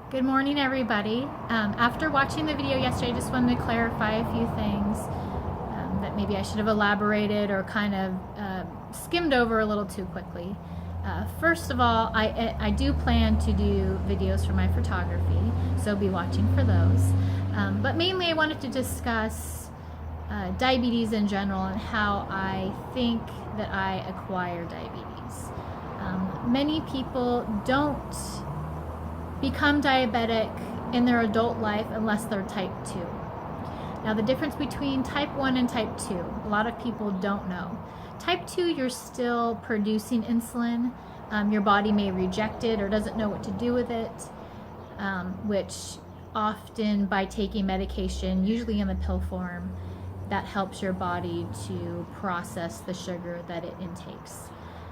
Good morning, everybody. After watching the video yesterday, I just wanted to clarify a few things that maybe I should have elaborated or kind of skimmed over a little too quickly. First of all, I do plan to do videos for my photography, so be watching for those. But mainly I wanted to discuss diabetes in general and how I think that I acquire diabetes. Many people don't become diabetic in their adult life unless they're type 2. Now, the difference between type 1 and type 2, a lot of people don't know. Type 2, you're still producing insulin. Your body may reject it or doesn't know what to do with it, which often by taking medication, usually in the pill form, that helps your body to process the sugar that it intakes.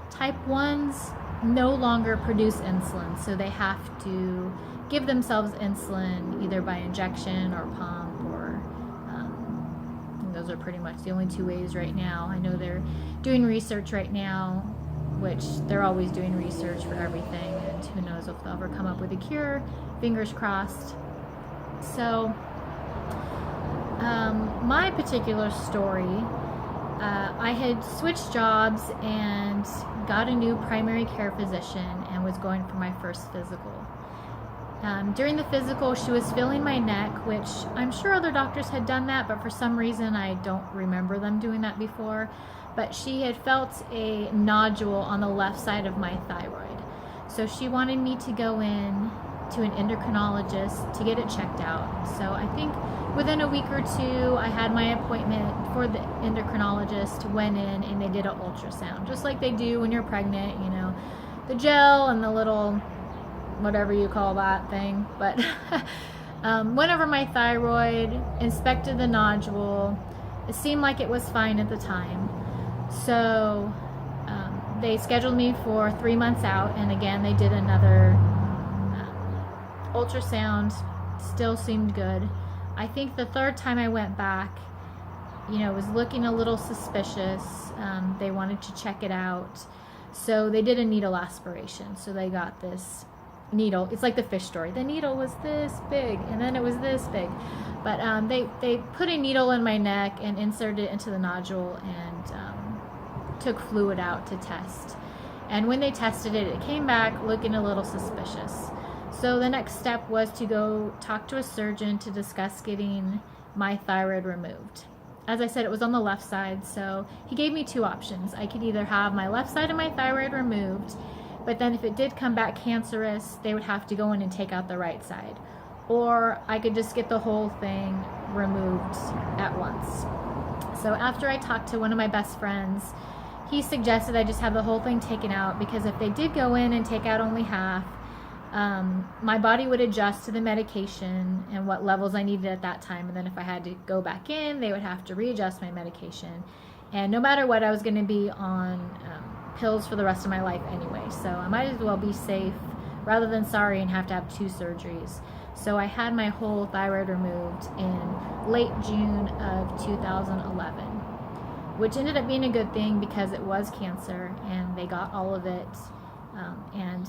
Type 1s no longer produce insulin, so they have to give themselves insulin either by injection or pump, or those are pretty much the only two ways right now. I know they're doing research right now, which they're always doing research for everything, and who knows if they'll ever come up with a cure. Fingers crossed. So my particular story, I had switched jobs and got a new primary care physician and was going for my first physical. During the physical, she was feeling my neck, which I'm sure other doctors had done that, but for some reason I don't remember them doing that before. But she had felt a nodule on the left side of my thyroid. So she wanted me to go in to an endocrinologist to get it checked out. So I think within a week or two, I had my appointment for the endocrinologist, went in, and they did an ultrasound, just like they do when you're pregnant, you know, the gel and the little, whatever you call that thing. But went over my thyroid, inspected the nodule. It seemed like it was fine at the time. So they scheduled me for 3 months out, and again, they did another ultrasound. Still seemed good. I think the third time I went back, you know, it was looking a little suspicious. They wanted to check it out. So they did a needle aspiration. So they got this needle. It's like the fish story. The needle was this big, and then it was this big. But they put a needle in my neck and inserted it into the nodule and took fluid out to test. And when they tested it, it came back looking a little suspicious. So the next step was to go talk to a surgeon to discuss getting my thyroid removed. As I said, it was on the left side, so he gave me two options. I could either have my left side of my thyroid removed, but then if it did come back cancerous, they would have to go in and take out the right side. Or I could just get the whole thing removed at once. So after I talked to one of my best friends, he suggested I just have the whole thing taken out, because if they did go in and take out only half, my body would adjust to the medication and what levels I needed at that time. And then if I had to go back in, they would have to readjust my medication. And no matter what, I was going to be on pills for the rest of my life anyway. So I might as well be safe rather than sorry and have to have 2 surgeries. So I had my whole thyroid removed in late June of 2011, which ended up being a good thing because it was cancer and they got all of it. And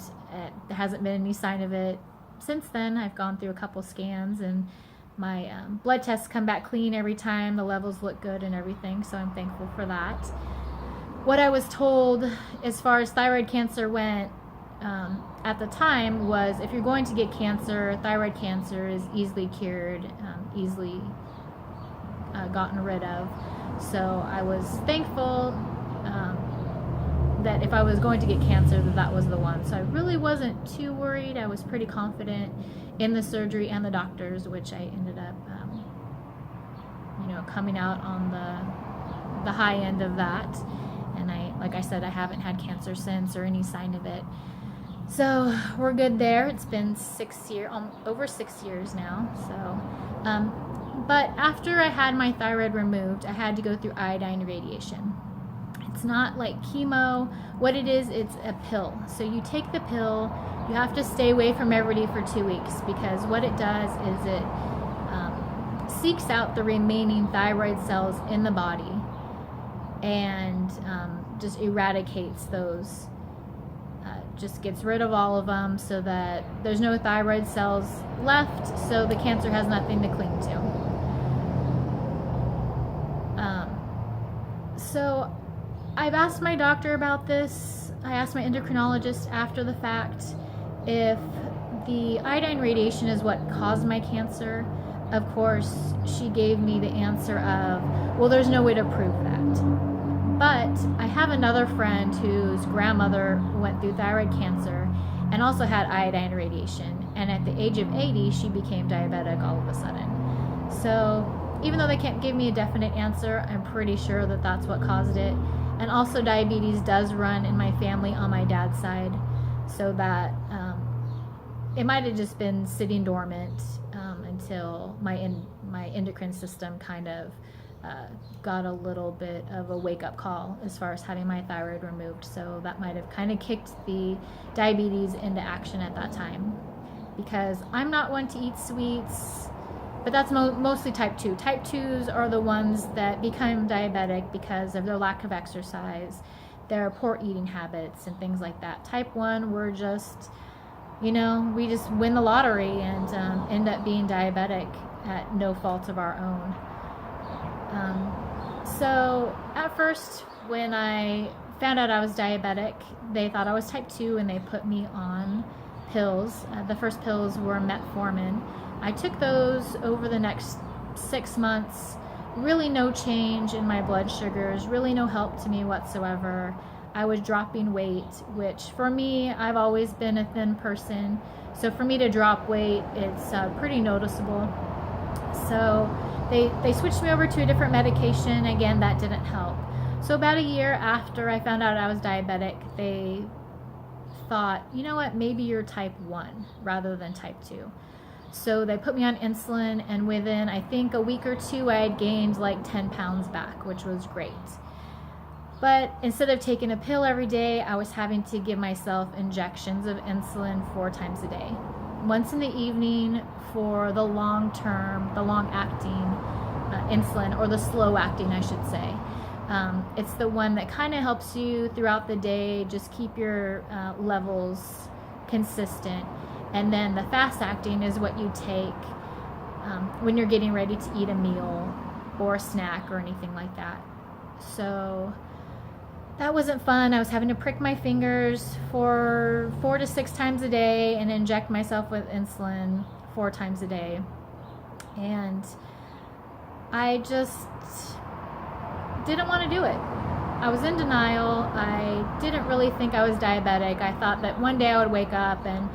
there hasn't been any sign of it since then. I've gone through a couple scans, and my blood tests come back clean every time. The levels look good and everything, so I'm thankful for that. What I was told as far as thyroid cancer went at the time was, if you're going to get cancer, thyroid cancer is easily cured, easily gotten rid of. So I was thankful that if I was going to get cancer, that was the one. So I really wasn't too worried. I was pretty confident in the surgery and the doctors, which I ended up, you know, coming out on the high end of that. And like I said, I haven't had cancer since or any sign of it. So we're good there. It's been over 6 years now. So, but after I had my thyroid removed, I had to go through iodine radiation. It's not like chemo. What it is, it's a pill. So you take the pill, you have to stay away from everybody for 2 weeks, because what it does is it seeks out the remaining thyroid cells in the body and just eradicates those just gets rid of all of them so that there's no thyroid cells left, so the cancer has nothing to cling to. So I've asked my doctor about this. I asked my endocrinologist after the fact if the iodine radiation is what caused my cancer. Of course, she gave me the answer of, well, there's no way to prove that. But I have another friend whose grandmother went through thyroid cancer and also had iodine radiation. And at the age of 80, she became diabetic all of a sudden. So even though they can't give me a definite answer, I'm pretty sure that that's what caused it. And also diabetes does run in my family on my dad's side, so that it might have just been sitting dormant until my endocrine system kind of got a little bit of a wake-up call as far as having my thyroid removed. So that might have kind of kicked the diabetes into action at that time, because I'm not one to eat sweets. But that's mostly type 2. Type 2s are the ones that become diabetic because of their lack of exercise, their poor eating habits, and things like that. Type 1, we're just, we just win the lottery and end up being diabetic at no fault of our own. So at first, when I found out I was diabetic, they thought I was type 2 and they put me on pills. The first pills were metformin. I took those over the next 6 months. Really no change in my blood sugars, really no help to me whatsoever. I was dropping weight, which for me, I've always been a thin person. So for me to drop weight, it's pretty noticeable. So they switched me over to a different medication. Again, that didn't help. So about a year after I found out I was diabetic, they thought, you know what, maybe you're type 1 rather than type 2. So they put me on insulin, and within, I think, a week or two, I had gained like 10 pounds back, which was great. But instead of taking a pill every day, I was having to give myself injections of insulin 4 times a day. Once in the evening for the long-term, the long-acting insulin, or the slow-acting, I should say. It's the one that kind of helps you throughout the day, just keep your levels consistent. And then the fast-acting is what you take when you're getting ready to eat a meal or a snack or anything like that. So that wasn't fun. I was having to prick my fingers for 4 to 6 times a day and inject myself with insulin 4 times a day. And I just didn't want to do it. I was in denial. I didn't really think I was diabetic. I thought that one day I would wake up and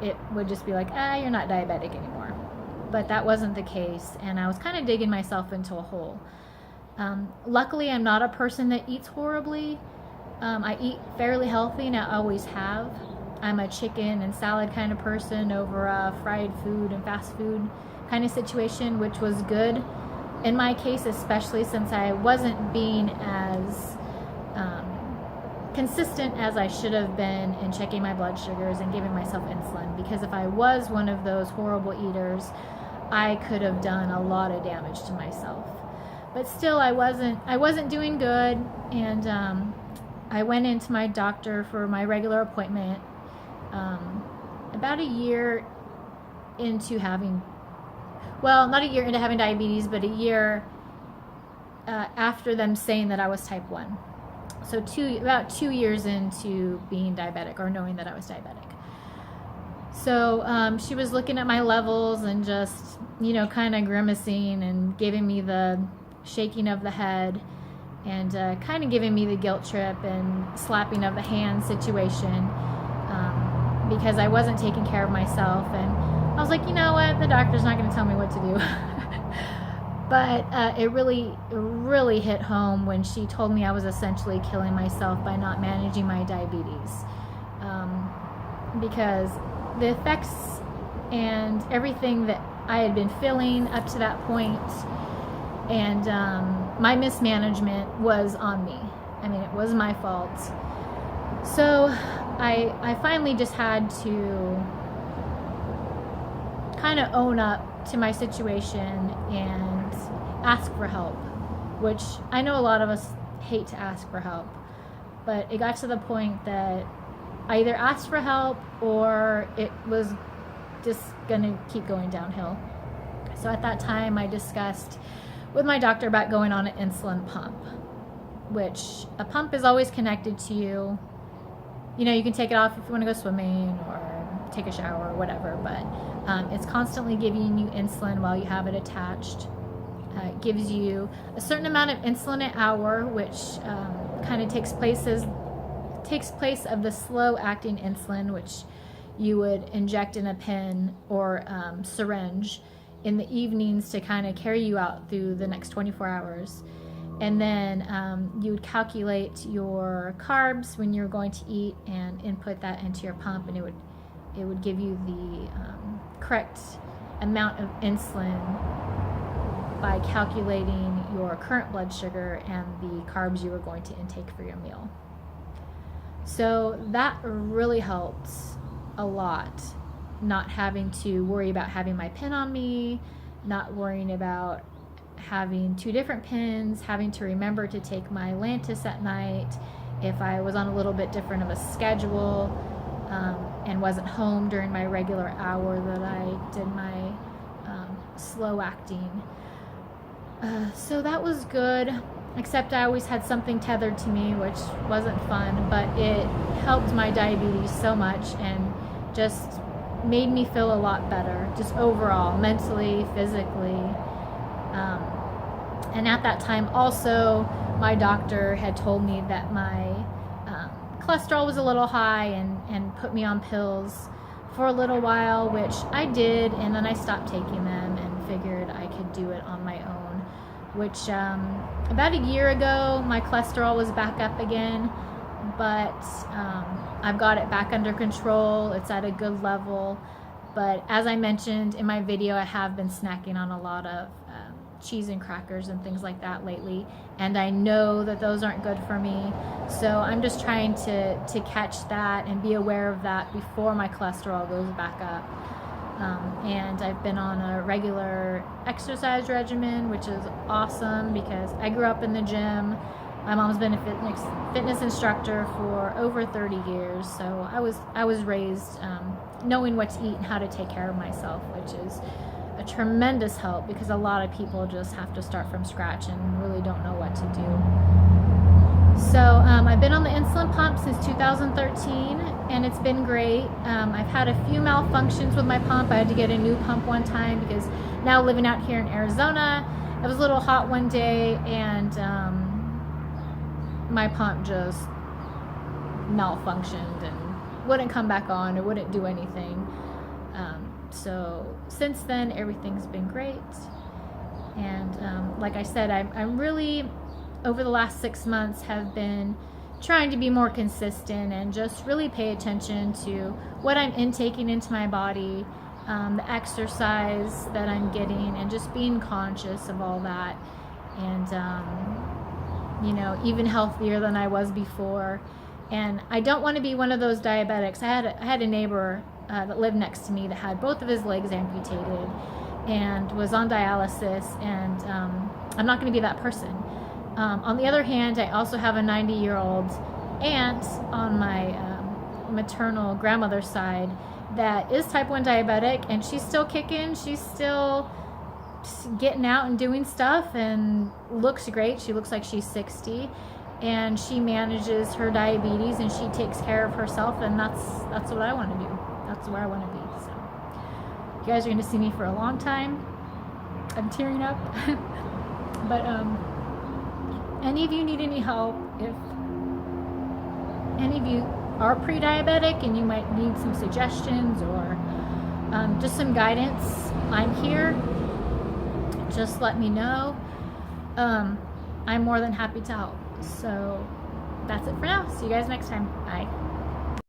it would just be like, you're not diabetic anymore. But that wasn't the case, and I was kind of digging myself into a hole. Luckily, I'm not a person that eats horribly. I eat fairly healthy, and I always have. I'm a chicken and salad kind of person over a fried food and fast food kind of situation, which was good in my case, especially since I wasn't being as consistent as I should have been in checking my blood sugars and giving myself insulin, because if I was one of those horrible eaters, I could have done a lot of damage to myself. But still, I wasn't doing good, and I went into my doctor for my regular appointment about a year into having, well, not a year into having diabetes, but a year after them saying that I was type 1. So about 2 years into being diabetic, or knowing that I was diabetic. So she was looking at my levels and just, kind of grimacing and giving me the shaking of the head and kind of giving me the guilt trip and slapping of the hand situation because I wasn't taking care of myself. And I was like, you know what, the doctor's not going to tell me what to do. But it really hit home when she told me I was essentially killing myself by not managing my diabetes. Because the effects and everything that I had been feeling up to that point and my mismanagement was on me. I mean, it was my fault. So I finally just had to kind of own up to my situation and ask for help, which I know a lot of us hate to ask for help, but it got to the point that I either asked for help or it was just gonna keep going downhill. So at that time I discussed with my doctor about going on an insulin pump, which a pump is always connected to you. You know, you can take it off if you want to go swimming or take a shower or whatever, but it's constantly giving you insulin while you have it attached. It gives you a certain amount of insulin an hour, which kind of takes place of the slow acting insulin, which you would inject in a pen or syringe in the evenings to kind of carry you out through the next 24 hours. And then you would calculate your carbs when you're going to eat and input that into your pump, and it would give you the correct amount of insulin by calculating your current blood sugar and the carbs you were going to intake for your meal. So that really helped a lot, not having to worry about having my pen on me, not worrying about having 2 different pens, having to remember to take my Lantus at night if I was on a little bit different of a schedule and wasn't home during my regular hour that I did my slow acting. So that was good, except I always had something tethered to me, which wasn't fun, but it helped my diabetes so much and just made me feel a lot better, just overall, mentally, physically. And at that time also, my doctor had told me that my cholesterol was a little high and put me on pills for a little while, which I did, and then I stopped taking them and figured I could do it on my own, which about a year ago, my cholesterol was back up again, but I've got it back under control. It's at a good level, but as I mentioned in my video, I have been snacking on a lot of cheese and crackers and things like that lately, and I know that those aren't good for me, so I'm just trying to catch that and be aware of that before my cholesterol goes back up. And I've been on a regular exercise regimen, which is awesome because I grew up in the gym. My mom's been a fitness instructor for over 30 years, so I was raised knowing what to eat and how to take care of myself, which is a tremendous help because a lot of people just have to start from scratch and really don't know what to do. So I've been on the insulin pump since 2013 and it's been great. I've had a few malfunctions with my pump. I had to get a new pump one time because now living out here in Arizona, it was a little hot one day and my pump just malfunctioned and wouldn't come back on or wouldn't do anything. So since then, everything's been great. And like I said, I'm really, over the last 6 months, have been trying to be more consistent and just really pay attention to what I'm intaking into my body, the exercise that I'm getting, and just being conscious of all that. And, you know, even healthier than I was before. And I don't want to be one of those diabetics. I had a neighbor that lived next to me that had both of his legs amputated and was on dialysis, and I'm not going to be that person. On the other hand, I also have a 90-year-old aunt on my maternal grandmother's side that is type 1 diabetic, and she's still kicking. She's still getting out and doing stuff and looks great. She looks like she's 60, and she manages her diabetes and she takes care of herself, and that's what I want to do. That's where I want to be. So you guys are going to see me for a long time. I'm tearing up. But any of you need any help, if any of you are pre-diabetic and you might need some suggestions or just some guidance, I'm here. Just let me know. I'm more than happy to help. So that's it for now. See you guys next time. Bye.